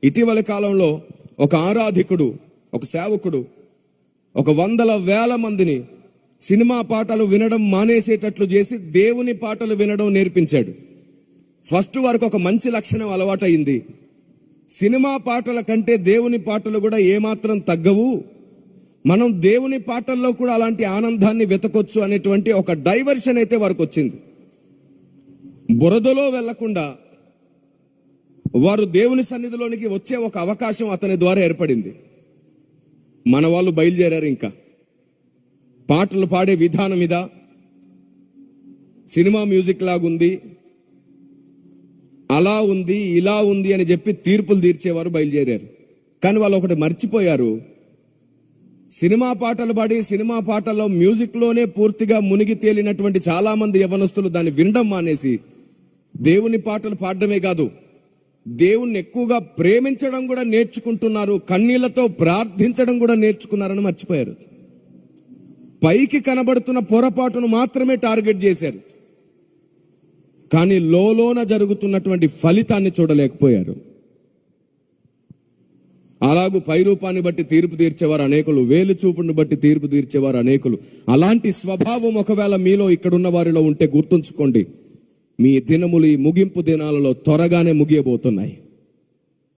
ఇటీవల కాలంలో ఒక ఆరాధికుడు, ఒక సేవకుడు 100,000 మందిని సినిమా పాటలు వినడం మానేసేటట్లు చేసి దేవుని పాటలు వినడం నేర్పించాడు. ఫస్ట్ వారికి ఒక మంచి లక్షణం అలవాటైంది. సినిమా పాటల కంటే దేవుని పాటలు కూడా ఏమాత్రం తగ్గవు, మనం దేవుని పాటల్లో కూడా అలాంటి ఆనందాన్ని వెతకొచ్చు అనేటువంటి ఒక డైవర్షన్ అయితే వారికి వచ్చింది. బురదలో వెళ్లకుండా వారు దేవుని సన్నిధిలోనికి వచ్చే ఒక అవకాశం అతని ద్వారా ఏర్పడింది. మన వాళ్ళు బయలుదేరారు. ఇంకా పాటలు పాడే విధానం మీద సినిమా మ్యూజిక్ లాగుంది, అలా ఉంది, ఇలా ఉంది అని చెప్పి తీర్పులు తీర్చేవారు బయలుదేరారు. కానీ వాళ్ళు ఒకటి మర్చిపోయారు, సినిమా పాటలు పాడి సినిమా పాటల్లో మ్యూజిక్లోనే పూర్తిగా మునిగి తేలినటువంటి చాలా మంది యవ్వనస్తులు దాన్ని వినడం మానేసి దేవుని పాటలు పాడడమే కాదు, దేవుణ్ణి ఎక్కువగా ప్రేమించడం కూడా నేర్చుకుంటున్నారు, కన్నీళ్లతో ప్రార్థించడం కూడా నేర్చుకున్నారని మర్చిపోయారు. పైకి కనబడుతున్న పొరపాటును మాత్రమే టార్గెట్ చేశారు, కానీ లోలోన జరుగుతున్నటువంటి ఫలితాన్ని చూడలేకపోయారు. అలాగూ పైరూపాన్ని బట్టి తీర్పు తీర్చేవారు అనేకులు, వేలు చూపుని బట్టి తీర్పు తీర్చేవారు అనేకులు. అలాంటి స్వభావం ఒకవేళ మీలో ఇక్కడున్న వారిలో ఉంటే గుర్తుంచుకోండి, మీ దినములు ఈ ముగింపు దినాలలో త్వరగానే ముగియబోతున్నాయి.